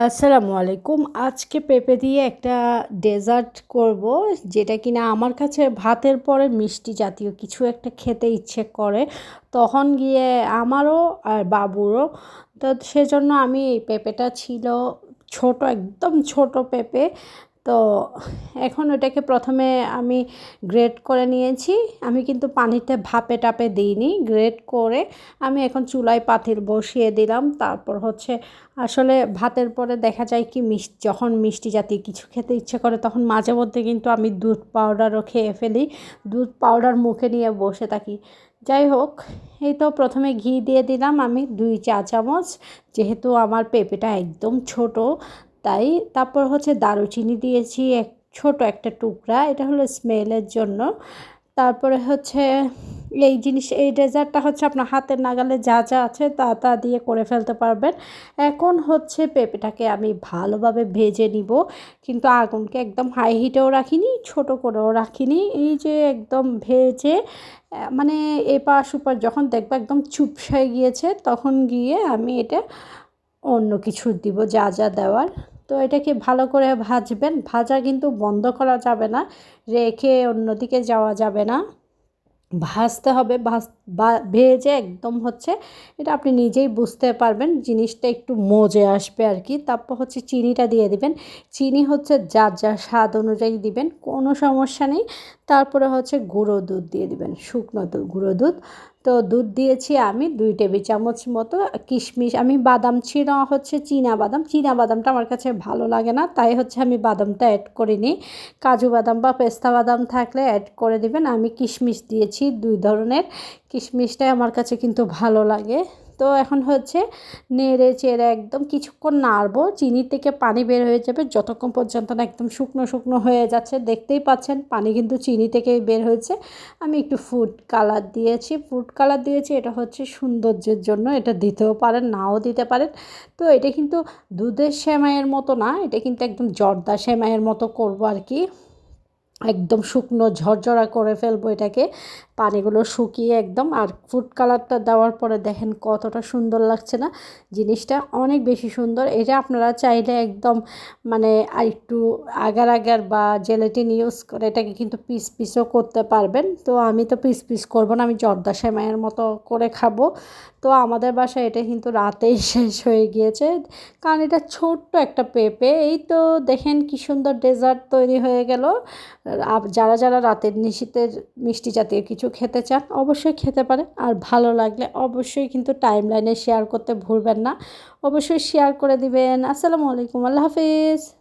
আসসালামু আলাইকুম। আজকে পেঁপে দিয়ে একটা ডেজার্ট করব, যেটা কিনা আমার কাছে ভাতের পরে মিষ্টি জাতীয় কিছু একটা খেতে ইচ্ছে করে। তখন গিয়ে আমারও আর বাবুরও। তো সেজন্য আমি এই পেঁপেটা ছিল ছোট, একদম ছোট পেঁপে। তো এখন ওটাকে প্রথমে আমি গ্রেট করে নিয়েছি। আমি কিন্তু পানিতে ভাপে টাপে দিইনি, গ্রেট করে আমি এখন চুলায় পাতিল বসিয়ে দিলাম। তারপর হচ্ছে আসলে ভাতের পরে দেখা যায় কি যখন মিষ্টি জাতীয় কিছু খেতে ইচ্ছে করে তখন মাঝে মধ্যে কিন্তু আমি দুধ পাউডারও খেয়ে ফেলি। দুধ পাউডার মুখে নিয়ে বসে থাকি। যাই হোক, এই তো প্রথমে ঘি দিয়ে দিলাম আমি 2 চা চামচ, যেহেতু আমার পেঁপেটা একদম ছোট তাই। তারপর হচ্ছে দারুচিনি দিয়েছি ছোট একটা টুকরা, এটা হলো স্মেলের জন্য। তারপরে হচ্ছে এই ডেজার্টটা হচ্ছে আপনার হাতের নাগালে যা যা আছে তা তা দিয়ে করে ফেলতে পারবেন। এখন হচ্ছে পেঁপেটাকে আমি ভালোভাবে ভেজে নিব, কিন্তু আগুনকে একদম হাই হিটেও রাখিনি, ছোট করেও রাখিনি। এই যে একদম ভেজে মানে এপাশ ওপাশ যখন দেখবো একদম চুপসায় গিয়েছে, তখন গিয়ে আমি এটা অন্য কিছু দিব যা যা দেওয়ার। তো এটাকে ভালো করে ভাজবেন, ভাজা কিন্তু বন্ধ করা যাবে না, রেখে অন্যদিকে যাওয়া যাবে না, ভাজতে হবে। ভেজে একদম হচ্ছে এটা আপনি নিজেই বুঝতে পারবেন জিনিসটা একটু মজে আসবে আর কি। তারপর হচ্ছে চিনিটা দিয়ে দিবেন। চিনি হচ্ছে যার যার স্বাদ অনুযায়ী দিবেন, কোনো সমস্যা নেই। তারপরে হচ্ছে গুঁড়ো দুধ দিয়ে দিবেন, শুকনো দুধ, গুঁড়ো দুধ। তো দুধ দিয়েছি আমি 2 টেবিল চামচ মতো। কিশমিশ, আমি বাদাম ছিল হচ্ছে চীনা বাদামটা আমার কাছে ভালো লাগে না, তাই হচ্ছে আমি বাদামটা অ্যাড করিনি। কাজু বাদাম বা পেস্তা বাদাম থাকলে অ্যাড করে দিবেন। আমি কিশমিশ দিয়েছি 2 ধরনের, কিশমিশটাই আমার কাছে কিন্তু ভালো লাগে। তো এখন হচ্ছে নেড়ে চেড়ে একদম কিছুক্ষণ নাড়বো, চিনি থেকে পানি বের হয়ে যাবে যতক্ষণ পর্যন্ত না একদম শুকনো শুকনো হয়ে যাচ্ছে। দেখতেই পাচ্ছেন পানি কিন্তু চিনি থেকেই বের হয়েছে। আমি একটু ফুড কালার দিয়েছি, এটা হচ্ছে সৌন্দর্যের জন্য, এটা দিতেও পারেন নাও দিতে পারেন। তো এটা কিন্তু দুধের সেমাইয়ের মতো না, এটা কিন্তু একদম জর্দা সেমাইয়ের মতো করব আর কি। একদম শুকনো ঝরঝরা করে ফেলবো এটাকে, পানিগুলো শুকিয়ে একদম। আর ফুড কালারটা দেওয়ার পরে দেখেন কতটা সুন্দর লাগছে না, জিনিসটা অনেক বেশি সুন্দর। এটা আপনারা চাইলে একদম মানে আর একটু আগার আগার বা জেলেটিন ইউজ করে এটাকে কিন্তু পিস পিসও করতে পারবেন। তো আমি তো পিস পিস করবো না, আমি জর্দা সেমাইয়ের মতো করে খাবো। তো আমাদের বাসায় এটা কিন্তু রাতেই শেষ হয়ে গিয়েছে, কারণ এটা ছোট্ট একটা পেঁপে। এই তো দেখেন কি সুন্দর ডেজার্ট তৈরি হয়ে গেল। যারা যারা রাতের নিশীথের মিষ্টি জাতীয় কিছু খেতে চান অবশ্যই খেতে পারেন। আর ভালো লাগলে অবশ্যই কিন্তু টাইমলাইনে শেয়ার করতে ভুলবেন না, অবশ্যই শেয়ার করে দিবেন। আসসালামু আলাইকুম, আল্লাহ হাফিজ।